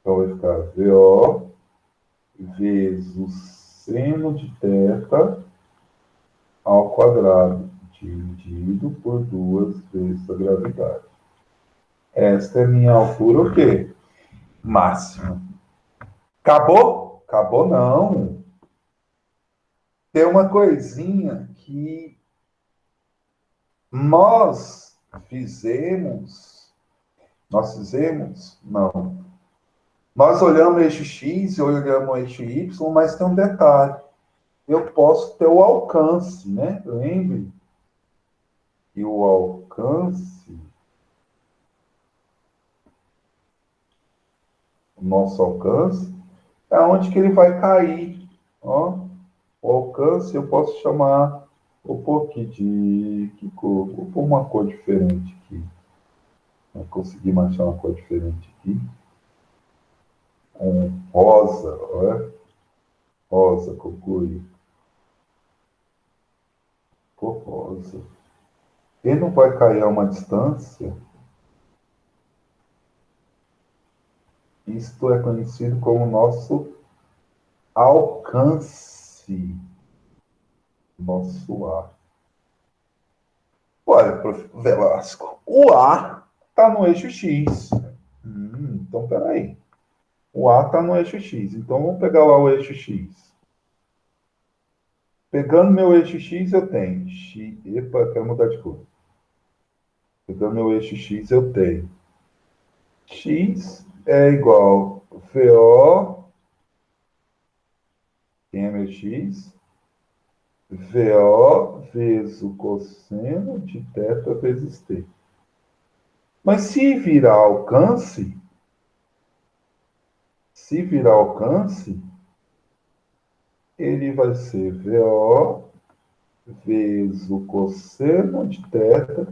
Então vai ficar VO vezes o seno de θ ao quadrado, dividido por 2 vezes a gravidade. Esta é minha altura o quê? Máxima. Acabou? Acabou não. Tem uma coisinha que nós fizemos. Nós fizemos? Não. Nós olhamos o eixo X e olhamos o eixo Y, mas tem um detalhe. Eu posso ter o alcance, né? Lembre que o alcance, o nosso alcance, é onde que ele vai cair. Ó, o alcance eu posso chamar, vou pôr aqui de que cor? Vou pôr uma cor diferente aqui. Vou conseguir achar uma cor diferente aqui. Um rosa, olha. Rosa, concluir. Cor rosa. Ele não vai cair a uma distância. Isto é conhecido como nosso alcance. Nosso ar. Olha, prof. Velasco, o A está no eixo X. Então, peraí. O A está no eixo X. Então, vamos pegar lá o eixo X. Pegando meu eixo X, eu tenho X. Epa, quero mudar de cor. Pegando meu eixo X, eu tenho X é igual VO. Quem é meu X? VO vezes o cosseno de θ vezes T. Mas se virar alcance, ele vai ser VO vezes o cosseno de θ.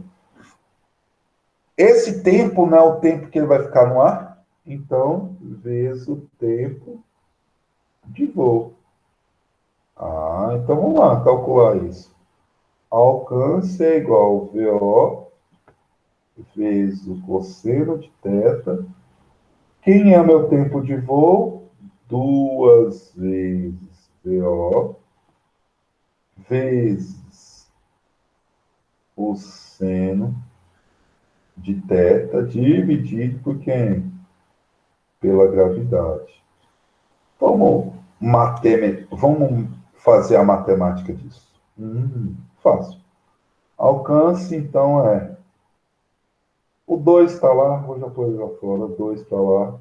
Esse tempo não é o tempo que ele vai ficar no ar, então, vezes o tempo de voo. Então vamos lá, calcular isso. Alcance é igual a VO vezes o cosseno de θ. Quem é meu tempo de voo? 2 vezes VO vezes o seno de θ dividido por quem? Pela gravidade. Vamos fazer a matemática disso. Fácil. Alcance, então, é. O 2 está lá, vou já pôr ele lá fora. 2 está lá.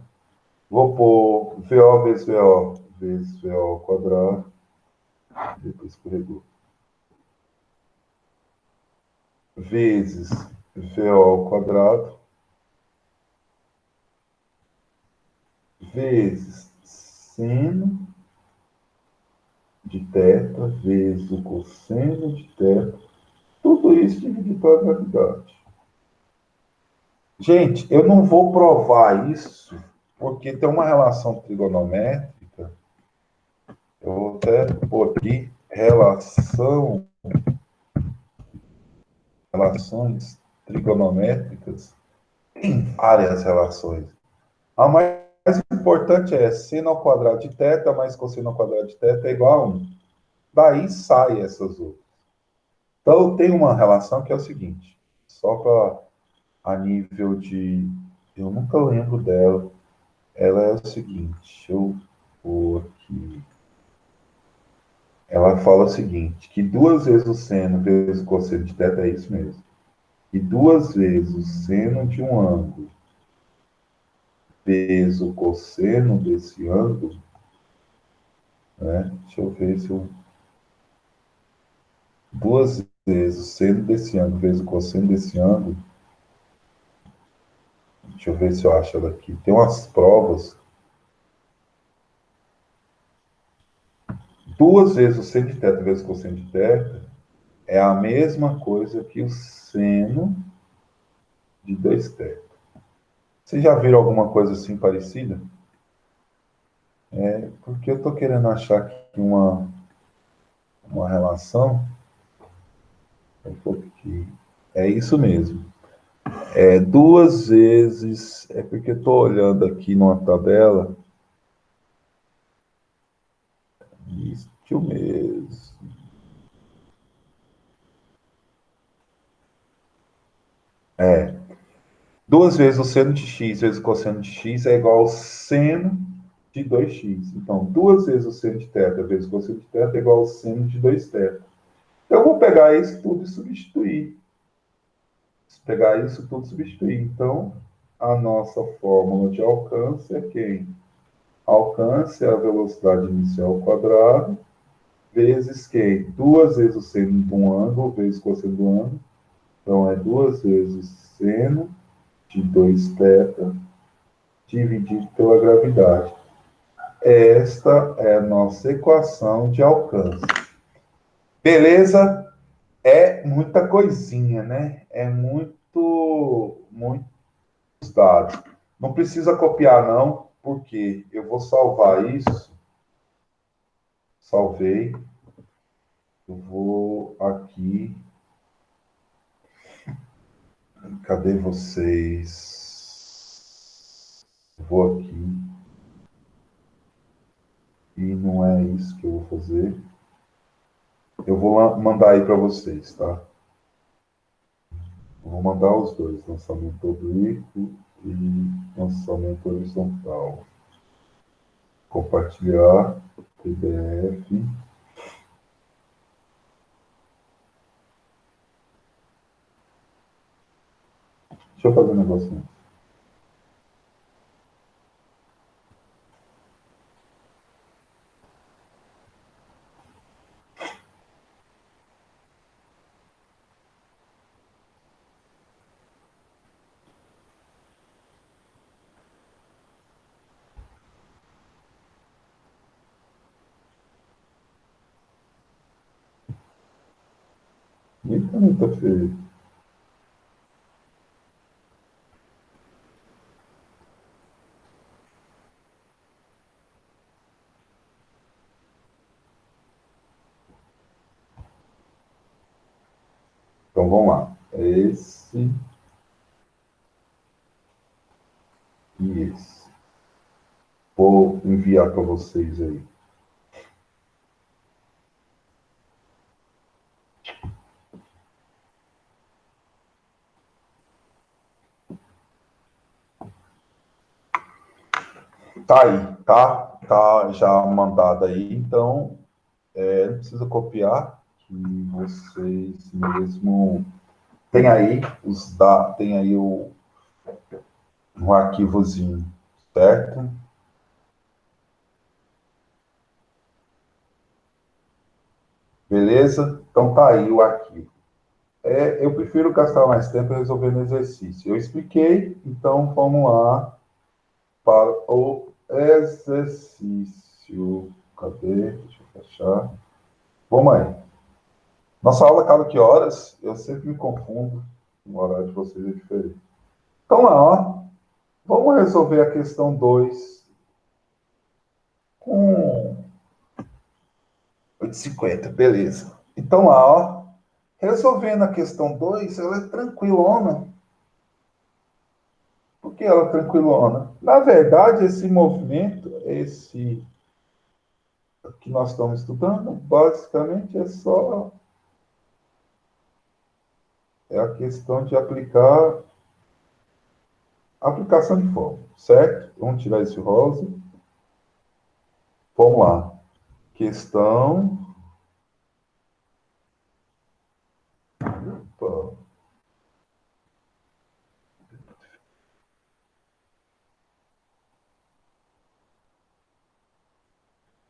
Vou pôr VO vezes VO ao quadrado. Depois escorregou. Vezes VO ao quadrado. Vezes seno de θ vezes o cosseno de θ. Tudo isso dividido pela gravidade. Gente, eu não vou provar isso, porque tem uma relação trigonométrica. Eu vou até pôr aqui relações trigonométricas. Tem várias relações. A mais importante é seno ao quadrado de θ mais cosseno ao quadrado de θ é igual a 1. Daí sai essas outras. Então, tem uma relação que é o seguinte, só para a nível de... Eu nunca lembro dela. ela é o seguinte, deixa eu pôr aqui. Ela fala o seguinte, que 2 vezes o seno vezes o cosseno de θ é isso mesmo. E 2 vezes o seno de um ângulo vezes o cosseno desse ângulo, né? Deixa eu ver se eu... 2 vezes o seno desse ângulo vezes o cosseno desse ângulo. Deixa eu ver se eu acho ela aqui. Tem umas provas. 2 vezes o seno de θ vezes o cosseno de θ é a mesma coisa que o seno de 2θ. Vocês já viram alguma coisa assim parecida? É porque eu estou querendo achar aqui uma relação. Porque é isso mesmo. É 2 vezes. É porque eu estou olhando aqui numa tabela. Isso mesmo. 2 vezes o seno de x vezes o cosseno de x é igual ao seno de 2x. Então, 2 vezes o seno de θ vezes o cosseno de θ é igual ao seno de 2θ. Então, eu vou pegar isso tudo e substituir. Pegar isso tudo e substituir. Então, a nossa fórmula de alcance é quem? Alcance é a velocidade inicial ao quadrado, vezes quem? 2 vezes o seno de um ângulo, vezes o cosseno do ângulo. Então, é 2 vezes o seno de 2θ dividido pela gravidade. Esta é a nossa equação de alcance. Beleza? É muita coisinha, né? É muitos dados. Não precisa copiar, não, porque eu vou salvar isso. Salvei. Eu vou aqui. Cadê vocês? Vou aqui. E não é isso que eu vou fazer. Eu vou mandar aí para vocês, tá? Eu vou mandar os dois, lançamento oblíquo e lançamento horizontal. Compartilhar, PDF. Deixa eu fazer um negocinho. Eita, tá feio. Então vamos lá. Esse e esse. Vou enviar para vocês aí. Tá aí, tá? Tá já mandado aí. Então, não precisa copiar, que vocês mesmo tem aí tem aí um arquivozinho, certo? Beleza? Então tá aí o arquivo. Eu prefiro gastar mais tempo resolvendo exercício. Eu expliquei, então vamos lá para o exercício. Cadê? Deixa eu fechar. Vamos aí. Nossa aula acaba que horas? Eu sempre me confundo. O horário de vocês é diferente. Então lá, ó. Vamos resolver a questão 2 com 8,50. Beleza. Então lá, ó. Resolvendo a questão 2, ela é tranquilona. Por que ela é tranquilona? Na verdade, esse movimento, esse que nós estamos estudando, basicamente é a questão de aplicar Aplicação de fórmula, certo? Vamos tirar esse rosa. Vamos lá. Questão... Opa.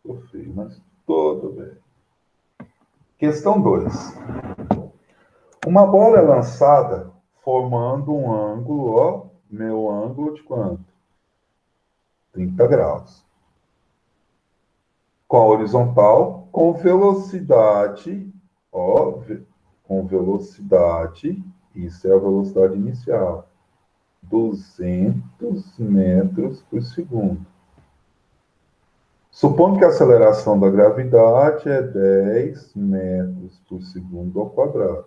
Tô feio, mas tudo bem. Questão 2. Uma bola é lançada formando um ângulo, ó, meu ângulo de quanto? 30 graus. Com a horizontal, com velocidade, ó, com velocidade, isso é a velocidade inicial, 200 metros por segundo. Supondo que a aceleração da gravidade é 10 metros por segundo ao quadrado.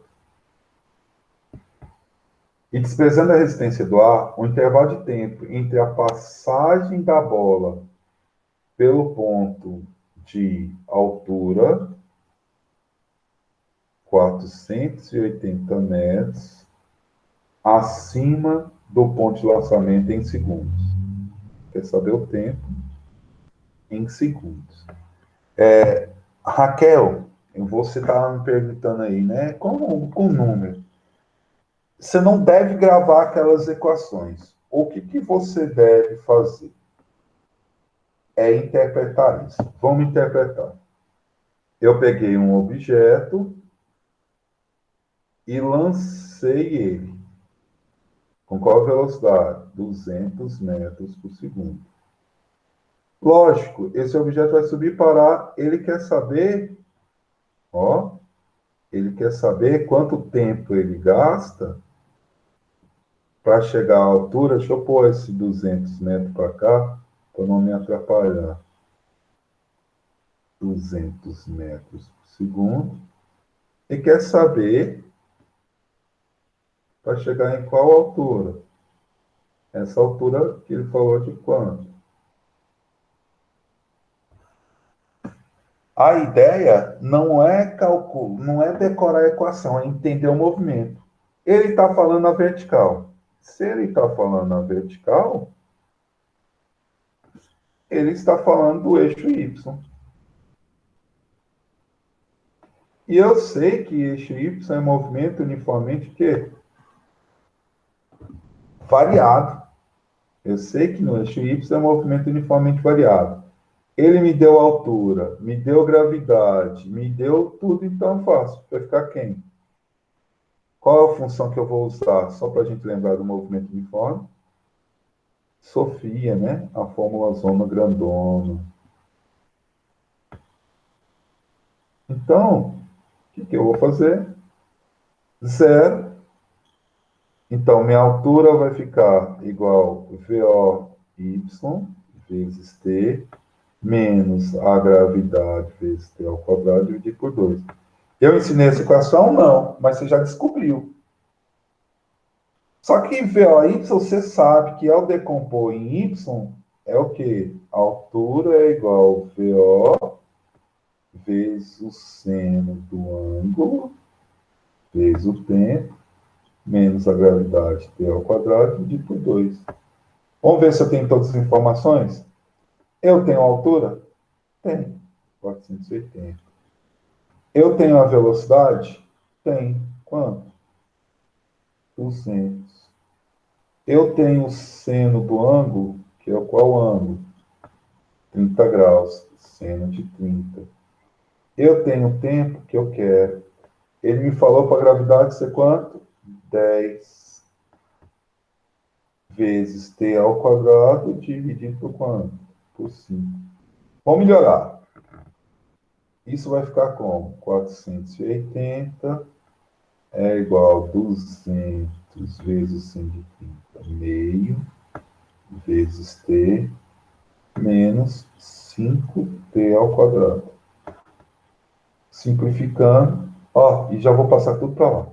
E desprezando a resistência do ar, o intervalo de tempo entre a passagem da bola pelo ponto de altura, 480 metros, acima do ponto de lançamento em segundos. Quer saber o tempo? Em segundos. Raquel, você está me perguntando aí, né? Com número. Você não deve gravar aquelas equações. O que você deve fazer? É interpretar isso. Vamos interpretar. Eu peguei um objeto e lancei ele. Com qual velocidade? 200 metros por segundo. Lógico, esse objeto vai subir e parar. Ele quer saber, ó, ele quer saber quanto tempo ele gasta para chegar à altura. Deixa eu pôr esse 200 metros para cá, para não me atrapalhar. 200 metros por segundo. E quer saber para chegar em qual altura? Essa altura que ele falou de quanto? A ideia não é cálculo, não é decorar a equação, é entender o movimento. Ele está falando na vertical. Se ele está falando na vertical, ele está falando do eixo Y. E eu sei que eixo Y é movimento uniformemente que variado. Eu sei que no eixo Y é movimento uniformemente variado. Ele me deu altura, me deu gravidade, me deu tudo, então eu faço. Vai ficar quem? Qual a função que eu vou usar? Só para a gente lembrar do movimento uniforme. Sofia, né? A fórmula zona grandona. Então, o que eu vou fazer? Zero. Então, minha altura vai ficar igual VOY vezes T, menos a gravidade vezes T ao quadrado, dividido por 2. Eu ensinei essa equação? Não, mas você já descobriu. Só que VOY, você sabe que ao decompor em Y, é o quê? A altura é igual a VO vezes o seno do ângulo, vezes o tempo, menos a gravidade T ao quadrado, dividido por 2. Vamos ver se eu tenho todas as informações? Eu tenho a altura? Tenho. 480. Eu tenho a velocidade? Tenho. Quanto? 200. Eu tenho o seno do ângulo, que é qual ângulo? 30 graus. Seno de 30. Eu tenho o tempo que eu quero. Ele me falou para a gravidade ser quanto? 10 vezes t ao quadrado dividido por quanto? Por 5. Vamos melhorar. Isso vai ficar como? 480 é igual a 200 vezes 130, meio, vezes t, menos 5t ao quadrado. Simplificando, ó, e já vou passar tudo para lá.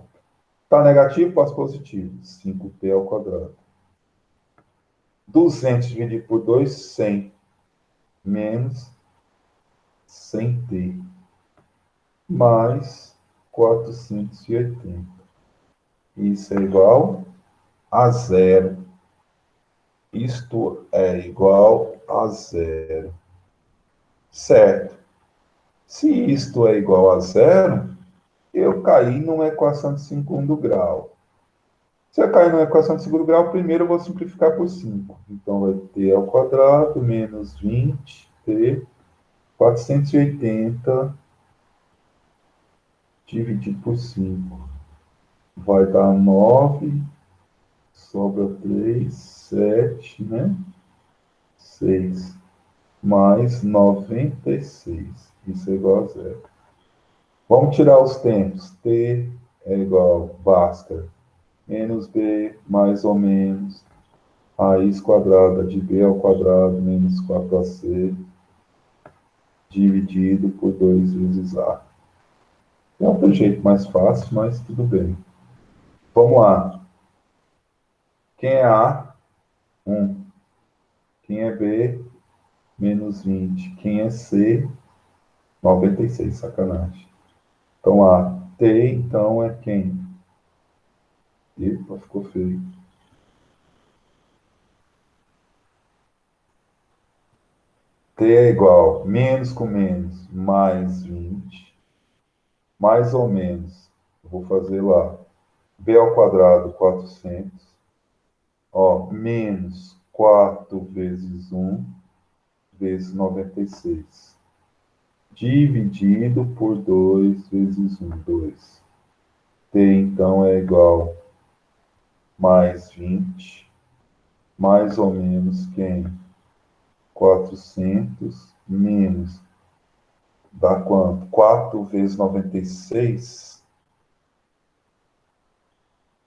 Tá negativo, passo positivo. 5t ao quadrado. 200 dividido por 2, 100. Menos 100t. Mais 480. Isso é igual a zero. Isto é igual a zero. Certo. Se isto é igual a zero, eu caí numa equação de segundo grau. Se eu cair numa equação de segundo grau, primeiro eu vou simplificar por 5. Então, vai t ao quadrado menos 20t 480 dividido por 5. Vai dar 9, sobra 3, 7, né? 6. Mais 96. Isso é igual a zero. Vamos tirar os tempos. T é igual a Bhaskara. Menos B, mais ou menos. Raiz quadrada de B ao quadrado menos 4AC dividido por 2 vezes A. É outro jeito mais fácil, mas tudo bem. Vamos lá. Quem é A? 1. Quem é B? Menos 20. Quem é C? 96. Sacanagem. Então, A. T, então, é quem? Epa, ficou feio. T é igual menos com menos, mais 20. Mais ou menos. Vou fazer lá. B ao quadrado, 400. Ó, menos 4 vezes 1, vezes 96. Dividido por 2 vezes 1, 2. T, então, é igual mais 20, mais ou menos quem? 400, menos, dá quanto? 4 vezes 96.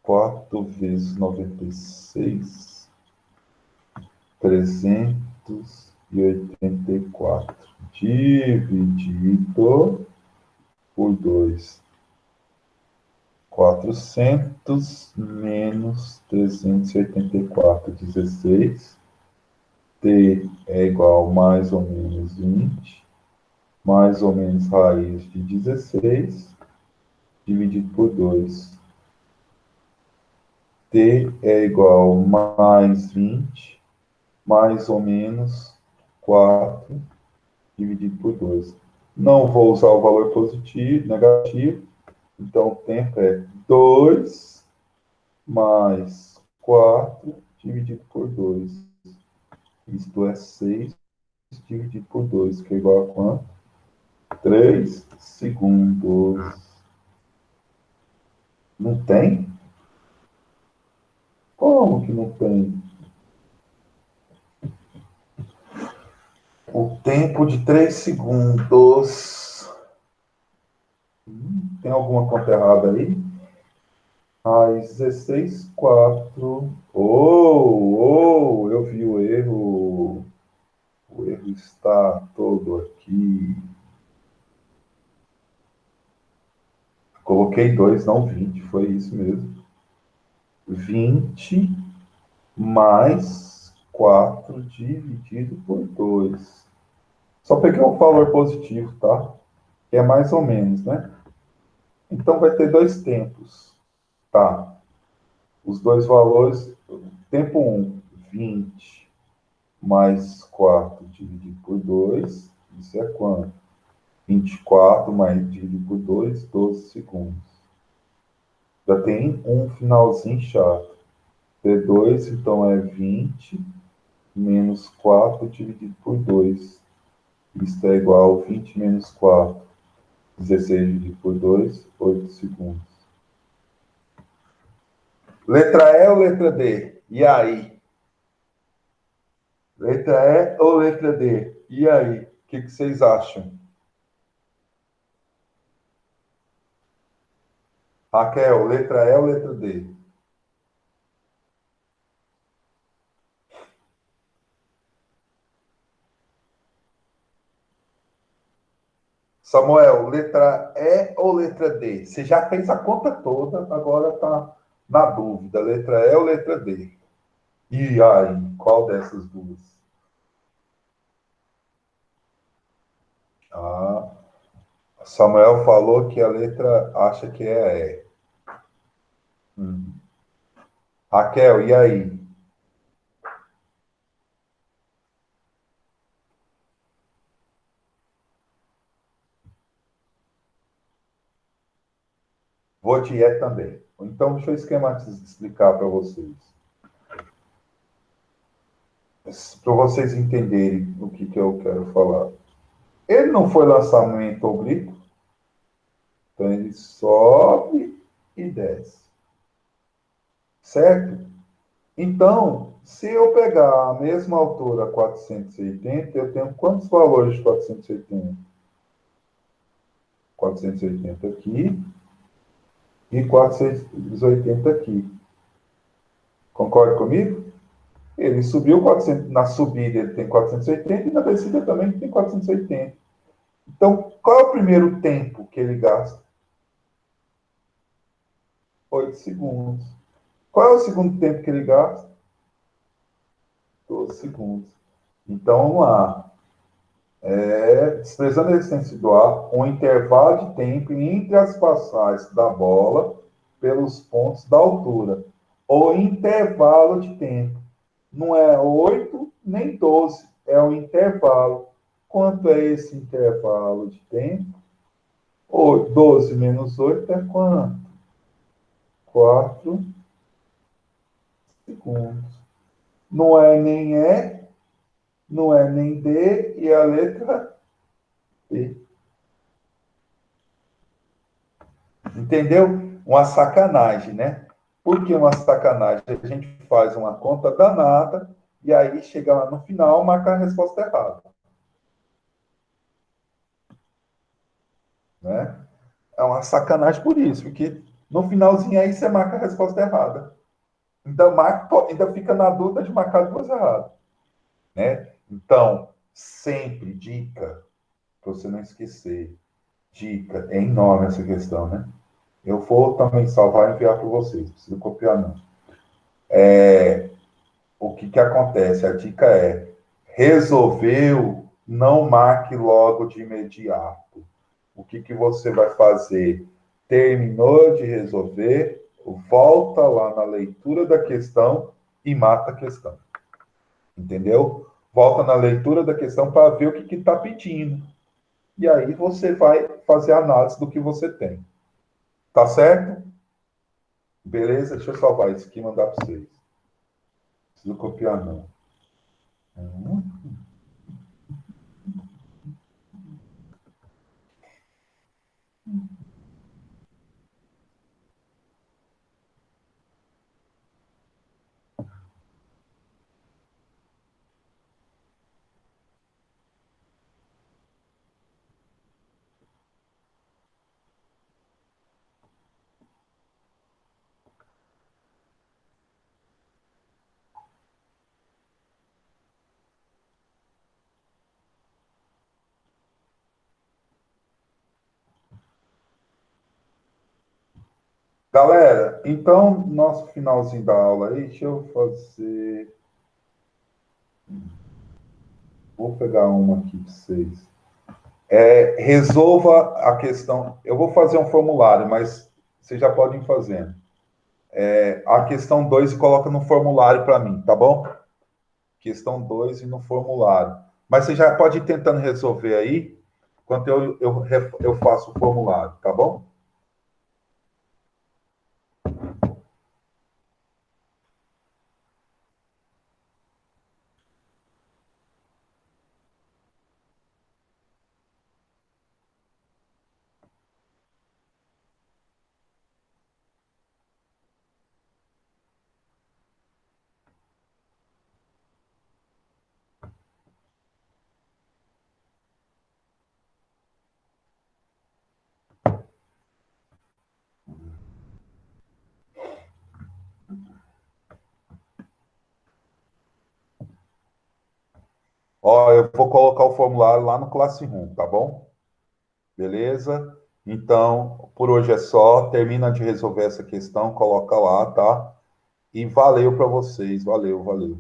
4 vezes 96, 384. Dividido por 2. 400 menos 384, 16. T é igual a mais ou menos 20, mais ou menos raiz de 16, dividido por 2. T é igual a mais 20, mais ou menos 4, dividido por 2. Não vou usar o valor positivo, negativo, então o tempo é 2 mais 4 dividido por 2. Isto é 6 dividido por 2, que é igual a quanto? 3 segundos. Não tem? Como que não tem? O tempo de 3 segundos. Tem alguma conta errada aí? Às 16, 4. Eu vi o erro. O erro está todo aqui. Coloquei 2, não 20. Foi isso mesmo. 20 mais 4 dividido por 2. Só peguei o valor positivo, tá? Que é mais ou menos, né? Então vai ter dois tempos. Tá. Os dois valores. Tempo 1, 20 mais 4 dividido por 2. Isso é quanto? 24 mais dividido por 2, 12 segundos. Já tem um finalzinho chato. T2, então, é 20 menos 4 dividido por 2. Isso é igual a 20 menos 4. 16 dividido por 2, 8 segundos. Letra E ou letra D? E aí? Letra E ou letra D? E aí? O que vocês acham? Raquel, letra E ou letra D? Samuel, letra E ou letra D? Você já fez a conta toda, agora está na dúvida. Letra E ou letra D? E aí, qual dessas duas? Ah, Samuel falou que a letra acha que é a E. Raquel, e aí? Hoje é também. Então, deixa eu explicar para vocês. Para vocês entenderem o que eu quero falar. Ele não foi lançamento ou grito, então ele sobe e desce. Certo? Então, se eu pegar a mesma altura 480, eu tenho quantos valores de 480? 480 aqui e 480 aqui. Concorda comigo? Ele subiu 400, na subida ele tem 480 e na descida também tem 480. Então, qual é o primeiro tempo que ele gasta? 8 segundos. Qual é o segundo tempo que ele gasta? 12 segundos. Então, vamos lá. Desprezando a resistência do ar, um intervalo de tempo entre as passagens da bola pelos pontos da altura. O intervalo de tempo. Não é 8 nem 12, é o intervalo. Quanto é esse intervalo de tempo? 12 menos 8 é quanto? 4 segundos. Não é nem E, não é nem D, e a letra B. Entendeu? Uma sacanagem, né? Por que uma sacanagem? A gente faz uma conta danada e aí chega lá no final, marca a resposta errada. Né? É uma sacanagem por isso, porque no finalzinho aí você marca a resposta errada. Ainda fica na dúvida de marcar duas erradas. Né? Então, sempre dica, para você não esquecer. Dica, é enorme essa questão, né? Eu vou também salvar e enviar para vocês, não precisa copiar não. O que acontece? A dica é, resolveu, não marque logo de imediato. O que você vai fazer? Terminou de resolver, volta lá na leitura da questão e mata a questão. Entendeu? Volta na leitura da questão para ver o que está pedindo. E aí você vai fazer a análise do que você tem. Tá certo? Beleza? Deixa eu salvar isso aqui e mandar para vocês. Não preciso copiar, não. Galera, então, nosso finalzinho da aula aí, deixa eu fazer. Vou pegar uma aqui para vocês. Resolva a questão. Eu vou fazer um formulário, mas vocês já podem ir fazendo. A questão 2 e coloca no formulário para mim, tá bom? Questão 2 e no formulário. Mas você já pode ir tentando resolver aí, enquanto eu faço o formulário, tá bom? Ó, eu vou colocar o formulário lá no Classroom, tá bom? Beleza? Então, por hoje é só. Termina de resolver essa questão, coloca lá, tá? E valeu para vocês. Valeu, valeu.